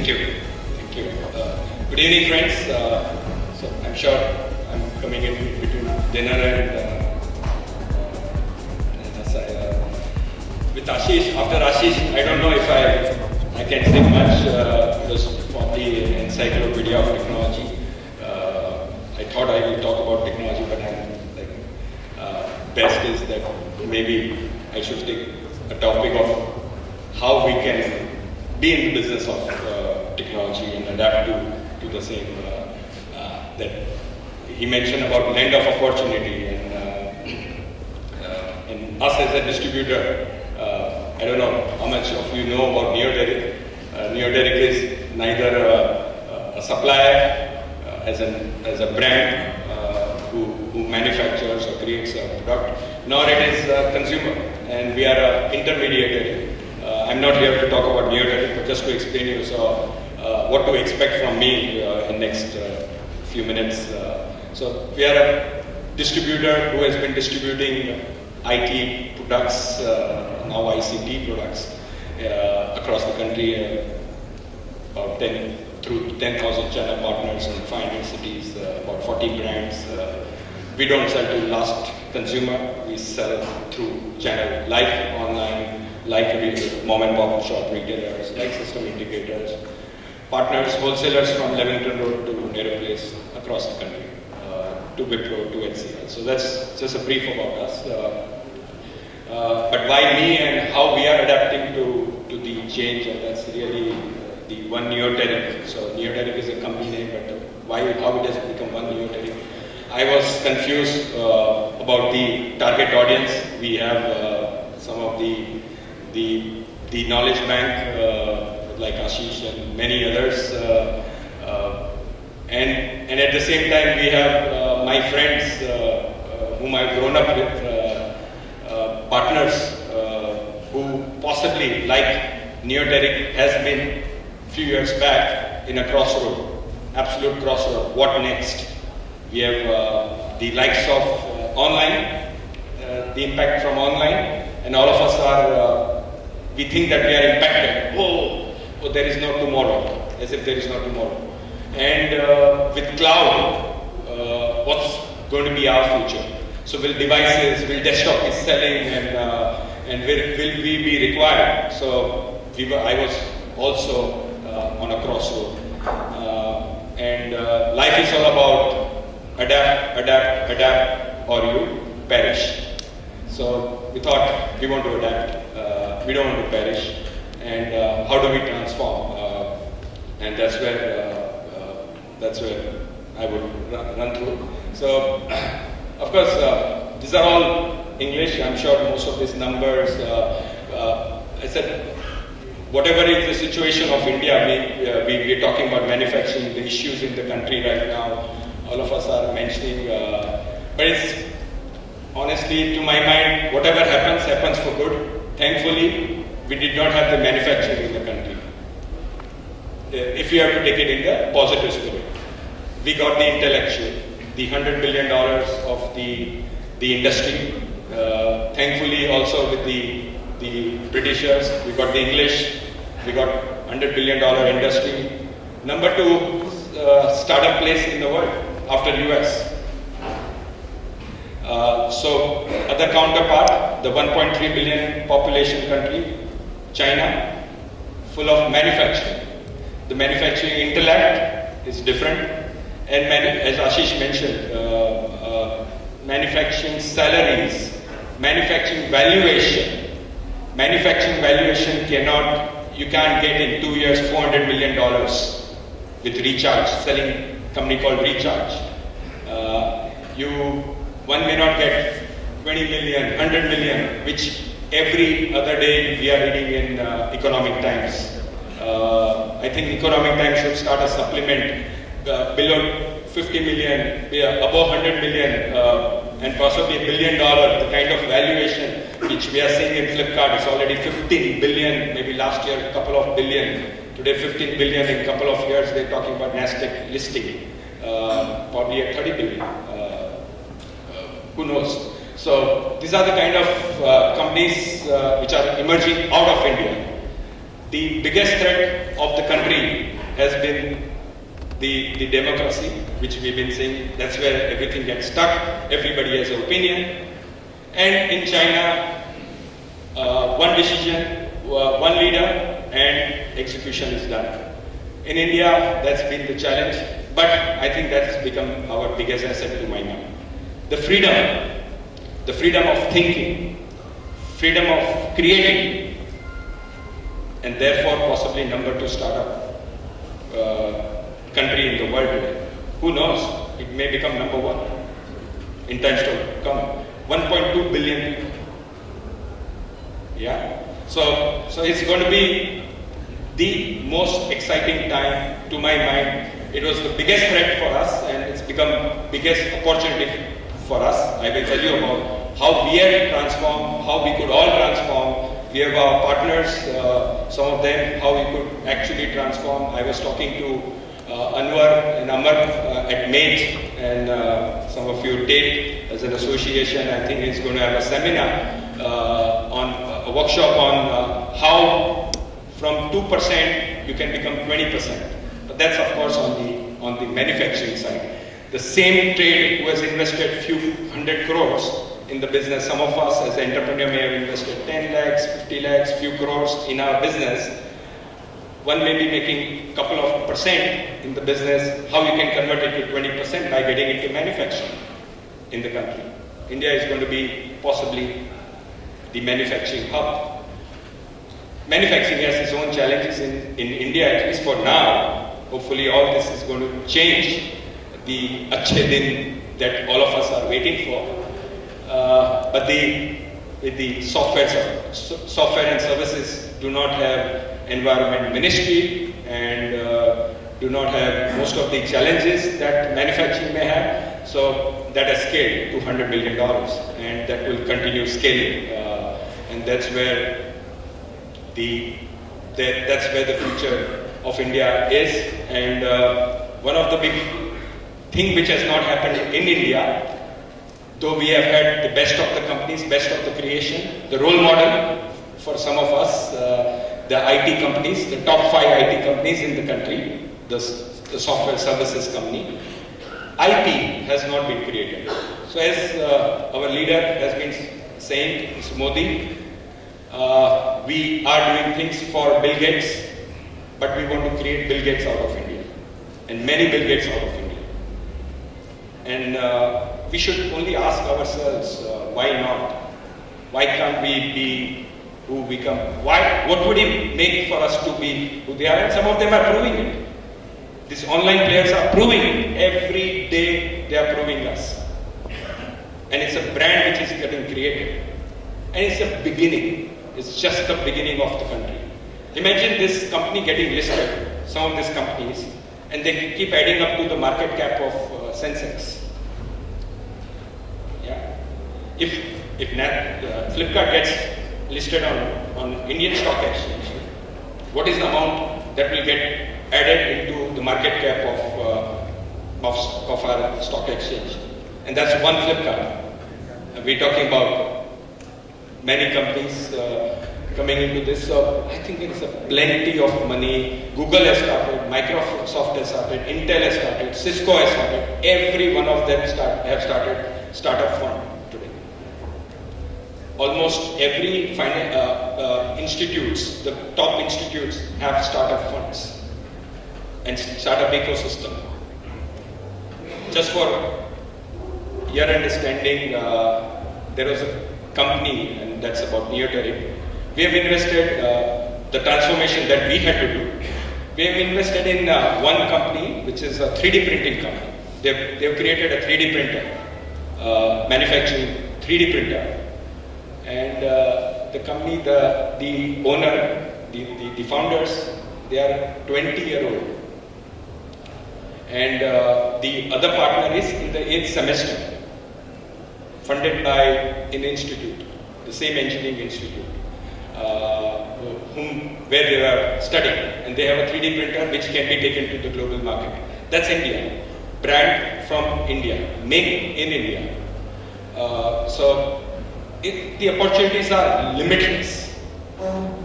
Thank you. Thank you. Good evening, friends. So I'm sure I'm coming in between dinner and with Ashish. After Ashish, I don't know if I can say much. It was probably an encyclopedia of technology. I thought I would talk about technology, but I'm like best is that maybe I should take a topic of how we can be in the business of technology and adapt to the same that he mentioned about land of opportunity and us as a distributor. I don't know how much of you know about Neoteric. Neoteric is neither a supplier as a brand who manufactures or creates a product, nor it is a consumer, and we are an intermediary. I'm not here to talk about Neoteric, but just to explain you what to expect from me in next few minutes. So we are a distributor who has been distributing IT products, now ICT products, across the country, about 10,000 channel partners in 500 cities, about 40 brands. We don't sell to last consumer, we sell through channel like online, like mom and pop shop retailers, like system integrators, partners, wholesalers from Leamington Road to Nehru Place across the country, to Wipro, to HCL. So that's just a brief about us. But why me and how we are adapting to the change, and that's really the one Neoteric. So Neoteric is a company name, but how it has become one Neoteric. I was confused about the target audience. We have some of the knowledge bank like Ashish and many others, and at the same time we have my friends whom I've grown up with, partners who possibly, like Neoteric has been few years back, in a crossroad, absolute crossroad. What next? We have the likes of online, the impact from online, and all of us are, we think that we are impacted. Oh, there is no tomorrow, as if there is no tomorrow. And with cloud, what's going to be our future? So will devices, will desktop be selling, and will we be required? So I was also on a crossroad. And life is all about adapt, or you perish. So we thought we want to adapt, we don't want to perish, and how do we transform? And that's where I would run through. So, of course, these are all English. I'm sure most of these numbers. I said, whatever is the situation of India, we're talking about manufacturing, the issues in the country right now. All of us are mentioning, but it's honestly, to my mind, whatever happens for good. Thankfully, we did not have the manufacturing in the country. If we have to take it in the positive spirit, we got the intellectual, the $100 billion of the industry. Thankfully, also with the Britishers, we got the English, we got $100 billion industry. Number 2 startup place in the world after US. So other counterpart, the 1.3 billion population country, China, full of manufacturing. The manufacturing intellect is different, and as Ashish mentioned, manufacturing salaries, manufacturing valuation. Manufacturing valuation you can't get in 2 years $400 million with Recharge, selling company called Recharge. One may not get 20 million, 100 million, which every other day we are reading in Economic Times. I think Economic Times should start a supplement below 50 million, above 100 million, and possibly $1 billion, the kind of valuation which we are seeing in Flipkart is already 15 billion, maybe last year a couple of billion, today 15 billion, in a couple of years they're talking about Nasdaq listing, probably at 30 billion, who knows. So these are the kind of companies which are emerging out of India. The biggest threat of the country has been the democracy, which we've been saying. That's where everything gets stuck. Everybody has an opinion. And in China, one decision, one leader, and execution is done. In India, that's been the challenge, but I think that's become our biggest asset to my mind. The freedom of thinking, freedom of creating, and therefore possibly number 2 startup country in the world today. Who knows? It may become number 1 in times to come. 1.2 billion people. Yeah. So it's going to be the most exciting time to my mind. It was the biggest threat for us, and it's become biggest opportunity for us. I will tell you about how we have transformed, how we could all transform. We have our partners, some of them, how we could actually transform. I was talking to Anwar and Amar at MATE, and some of you take as an association. I think he's going to have a seminar on a workshop on how from 2% you can become 20%. But that's of course on the manufacturing side. The same trade who has invested few hundred crores in the business. Some of us as an entrepreneur may have invested 10 lakhs, 50 lakhs, few crores in our business. One may be making a couple of percent in the business. How you can convert it to 20% by getting into manufacturing in the country. India is going to be possibly the manufacturing hub. Manufacturing has its own challenges in India, at least for now. Hopefully all this is going to change the achhe din that all of us are waiting for. But with the software and services do not have environment ministry and do not have most of the challenges that manufacturing may have. So that has scaled to $100 billion, and that will continue scaling. And that's where the future of India is. And one of the big thing which has not happened in India, though we have had the best of the companies, best of the creation, the role model for some of us, the IT companies, the top 5 IT companies in the country, the software services company, IP has not been created. So as our leader has been saying, Mr. Modi, we are doing things for Bill Gates, but we want to create Bill Gates out of India, and many Bill Gates out of India. And we should only ask ourselves, why not? Why can't we be who we come? Why? What would it make for us to be who they are? And some of them are proving it. These online players are proving it. Every day they are proving us. And it's a brand which is getting created. And it's a beginning. It's just the beginning of the country. Imagine this company getting listed, some of these companies, and they keep adding up to the market cap of Sensex. Yeah. If Flipkart gets listed on Indian stock exchange, what is the amount that will get added into the market cap of our stock exchange? And that's one Flipkart. We're talking about many companies coming into this. So I think it's a plenty of money. Google has started, Microsoft has started, Intel has started, Cisco has started. Every one of them have started startup fund today. Almost every institutes, the top institutes have startup funds and startup ecosystem. Just for your understanding, there was a company, and that's about Neoteric. We have invested the transformation that we had to do. We have invested in one company, which is a 3D printing company. They've created a 3D printer, manufacturing 3D printer. And the company, the owner, the founders, they are 20-year-old. And the other partner is in the 8th semester, funded by an institute, the same engineering institute, where they are studying. And they have a 3D printer which can be taken to the global market. That's India. Brand from India. Make in India. So the opportunities are limitless.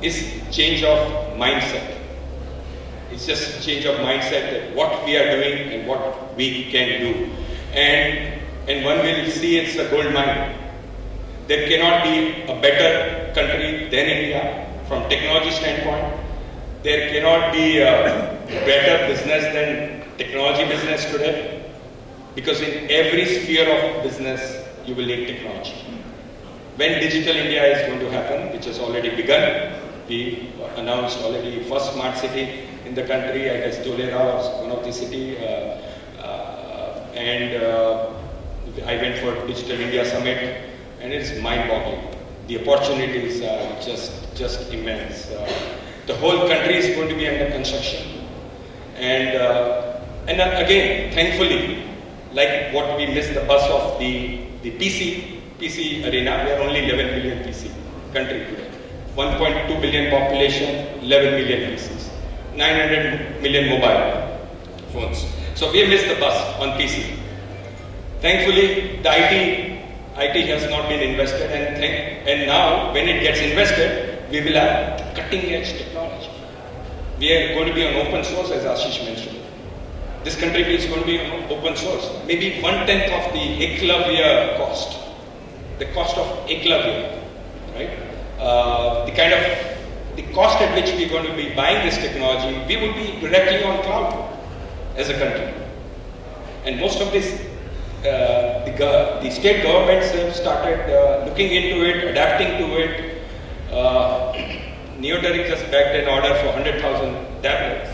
It's change of mindset. It's It's just change of mindset that what we are doing and what we can do. And one will see it's a gold mine. There cannot be a better country than India from technology standpoint. There cannot be a better business than technology business today, because in every sphere of business you will need technology. When Digital India is going to happen, which has already begun, we announced already first smart city in the country. I guess Tolera was one of the city, and I went for Digital India Summit, and it's mind-boggling. The opportunities are just immense. The whole country is going to be under construction, and again, thankfully, like what we missed the bus of the PC arena, we are only 11 million PC country today. 1.2 billion population, 11 million PCs, 900 million mobile phones. So we have missed the bus on PC. Thankfully, the IT has not been invested, and now when it gets invested, we will have cutting edge technology. We are going to be on open source, as Ashish mentioned. This country is going to be on open source. Maybe 1/10 of the Eklavya cost. The cost of Eklavya, right? The cost at which we are going to be buying this technology, we will be directly on cloud as a country. And most of this, the state governments have started looking into it, adapting to it. Neoteric just bagged an order for 100,000 tablets.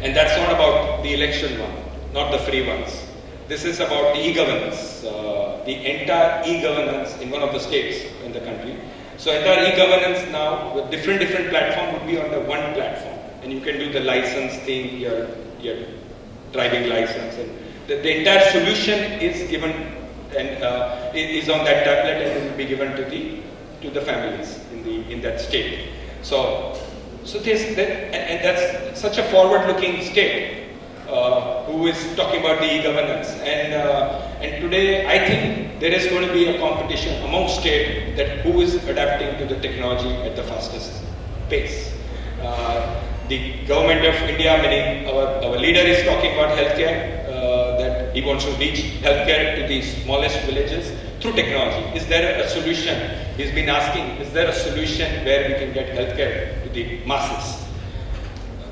And that's not about the election one, not the free ones. This is about the e-governance, the entire e-governance in one of the states in the country. So entire e-governance now with different platform would be on the one platform, and you can do the license thing, your driving license, and the entire solution is given and is on that tablet, and it will be given to the families in that state. So that's such a forward-looking state who is talking about the e-governance, and today I think there is going to be a competition among states that who is adapting to the technology at the fastest pace. The government of India, meaning our leader, is talking about healthcare, that he wants to reach healthcare to the smallest villages through technology. Is there a solution? He's been asking, is there a solution where we can get healthcare to the masses?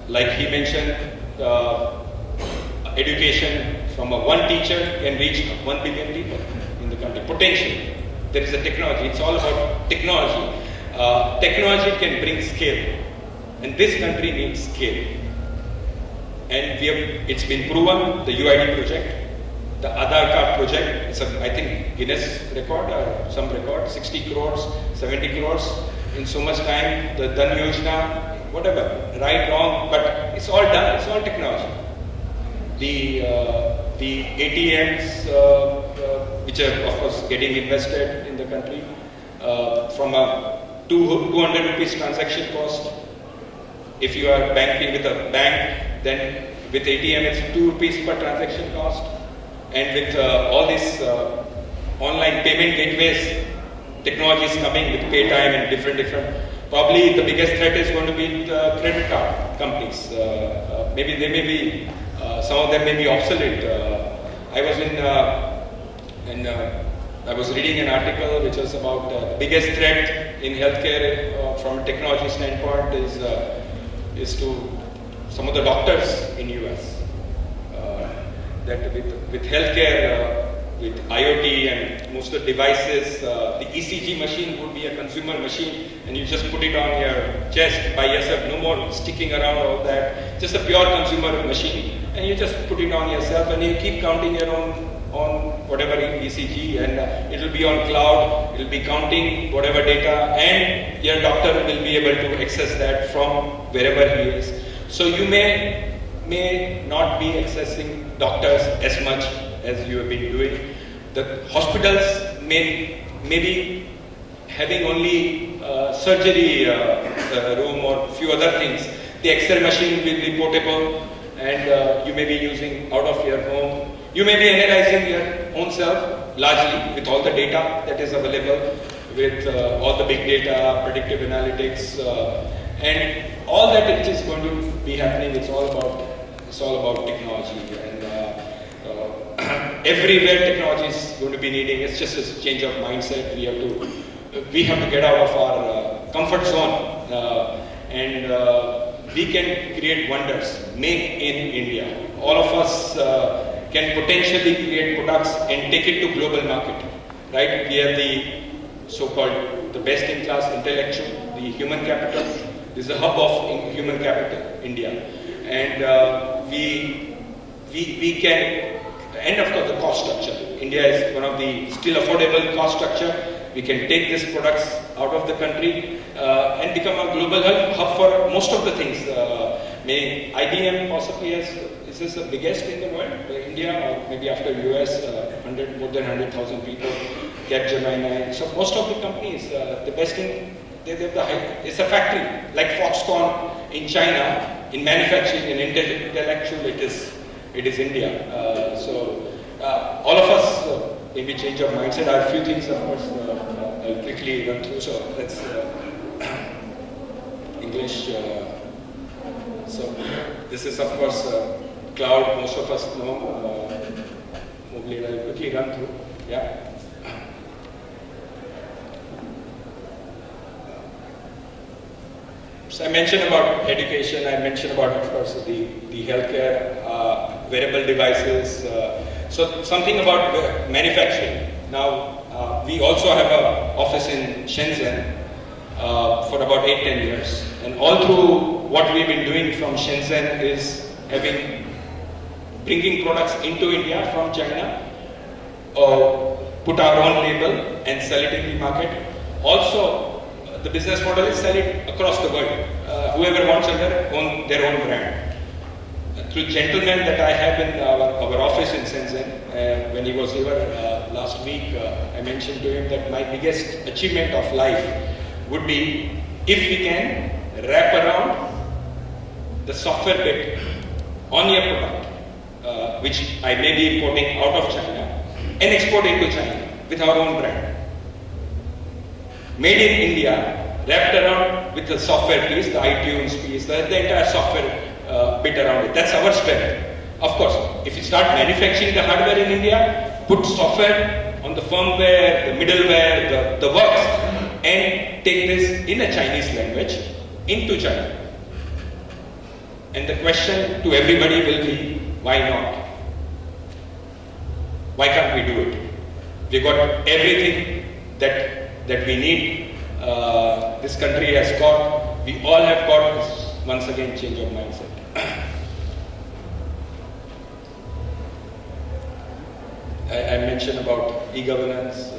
Like he mentioned, education from one teacher can reach 1 billion people in the country. Potentially, there is a technology. It's all about technology. Technology can bring scale, and this country needs scale. And it's been proven. The UID project, the Aadhaar card project, it's I think Guinness record or some record, 60 crores, 70 crores in so much time. The Dhan Yojana, whatever, right, wrong, but it's all done. It's all technology. The ATMs, which are of course getting invested in the country, from a 200 rupees transaction cost. If you are banking with a bank, then with ATM it's 2 rupees per transaction cost. And with all these online payment gateways, technology is coming with pay time and different. Probably the biggest threat is going to be the credit card companies. Maybe they may be, some of them may be obsolete. I was reading an article which was about the biggest threat in healthcare from a technology standpoint is to some of the doctors in US. That with healthcare, with IoT and most of the devices, the ECG machine would be a consumer machine, and you just put it on your chest by yourself, no more sticking around all that, just a pure consumer machine, and you just put it on yourself and you keep counting your own on whatever ECG, and it will be on cloud, it will be counting whatever data, and your doctor will be able to access that from wherever he is. So you may not be accessing doctors as much as you have been doing. The hospitals may be having only surgery room or few other things. The X-ray machine will be portable, and you may be using out of your home. You may be analyzing your own self largely with all the data that is available, with all the big data, predictive analytics, And all that which is going to be happening, it's all about technology, and everywhere technology is going to be needing. It's just a change of mindset. We have to get out of our comfort zone, and we can create wonders. Make in India. All of us can potentially create products and take it to global market. Right? We have the so-called the best-in-class intellectual, the human capital. This is a hub of human capital, India, and we can. And of course, the cost structure. India is one of the still affordable cost structure. We can take these products out of the country and become a global hub for most of the things. May IBM possibly is this the biggest in the world? India, or maybe after US, more than 100,000 people. Capgemini. So most of the companies, the best in it's a factory like Foxconn in China. In manufacturing and intellectual, it is India. All of us maybe change our mindset. I have a few things, of course, I'll quickly run through. So let's English. So this is, of course, cloud. Most of us know. I'll quickly run through. Yeah. So I mentioned about education, I mentioned about, of course, the healthcare, wearable devices. So something about manufacturing. Now, we also have an office in Shenzhen for about 8-10 years. And all through what we've been doing from Shenzhen is bringing products into India from China, put our own label and sell it in the market. Also, the business model is sell it across the world. Whoever wants their own brand. Through gentleman that I have in our office in Shenzhen, when he was here last week, I mentioned to him that my biggest achievement of life would be if we can wrap around the software bit on your product, which I may be importing out of China, and export it to China with our own brand. Made in India, wrapped around with the software piece, the iTunes piece, the entire software bit around it. That's our strength. Of course, if you start manufacturing the hardware in India, put software on the firmware, the middleware, the works, and take this in a Chinese language into China. And the question to everybody will be, why not? Why can't we do it? We've got everything that we need. This country has got, we all have got, once again, change of mindset. I mentioned about e-governance.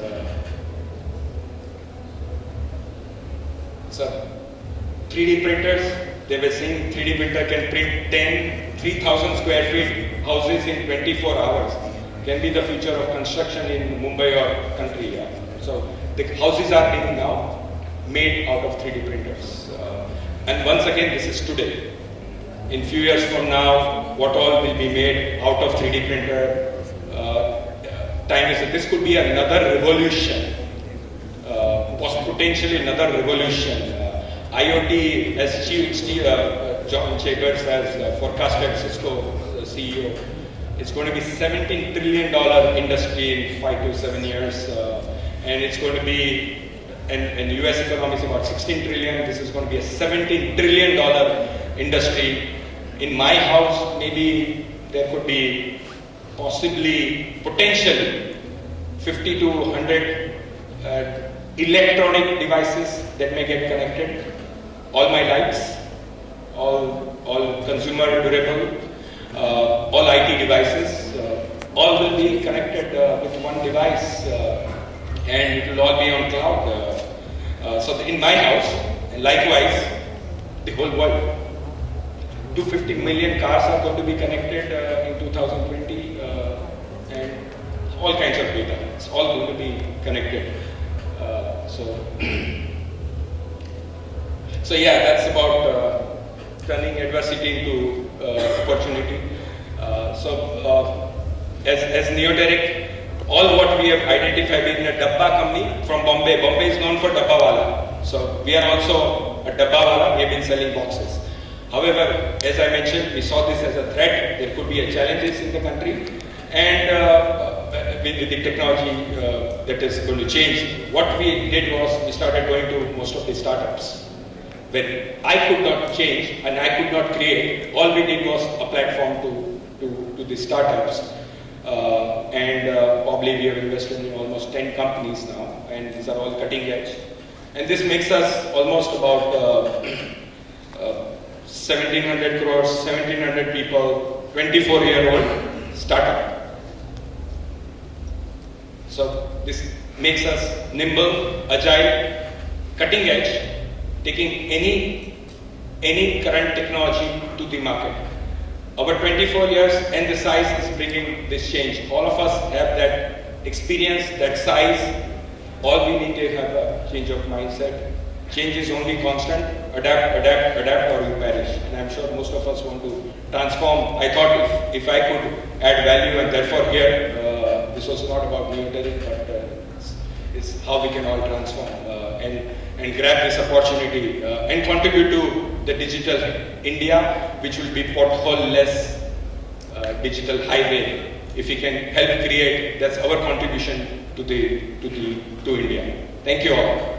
So 3D printers, they were saying 3D printer can print 3,000 square feet houses in 24 hours. Can be the future of construction in Mumbai or country. Yeah. So the houses are being now made out of 3D printers. And once again, this is today. In few years from now, what all will be made out of 3D printer? Time is that this could be another revolution, potentially another revolution. IoT, as John Chambers has forecasted, Cisco CEO, it's going to be $17 trillion industry in 5 to 7 years, and it's going to be, and US economy is about 16 trillion. This is going to be a $17 trillion industry. In my house, maybe there could be possibly, potentially, 50 to 100 electronic devices that may get connected. All my lights, all consumer durable, all IT devices, all will be connected with one device, and it will all be on cloud. So in my house, and likewise, the whole world. 250 million cars are going to be connected in 2020, and all kinds of data. It's all going to be connected. So yeah, that's about turning adversity into opportunity. As Neoteric, all what we have identified in a Dabba company from Bombay. Bombay is known for Dabba Wala. So we are also a dabbawala, we have been selling boxes. However, as I mentioned, we saw this as a threat. There could be challenges in the country, and with the technology that is going to change, what we did was we started going to most of the startups. When I could not change and I could not create, all we did was a platform to the startups. Probably we have invested in almost 10 companies now, and these are all cutting edge. And this makes us almost about 1700 crores, 1700 people, 24-year-old startup. So this makes us nimble, agile, cutting edge, taking any current technology to the market. Our 24 years and the size is bringing this change. All of us have that experience, that size. All we need to have a change of mindset. Change is only constant. Adapt, adapt, adapt, or you perish. And I'm sure most of us want to transform. I thought if I could add value, and therefore here, this was not about Neoteric, but it's how we can all transform and grab this opportunity and contribute to the digital India, which will be pothole-less digital highway. If we can help create, that's our contribution to India. Thank you all.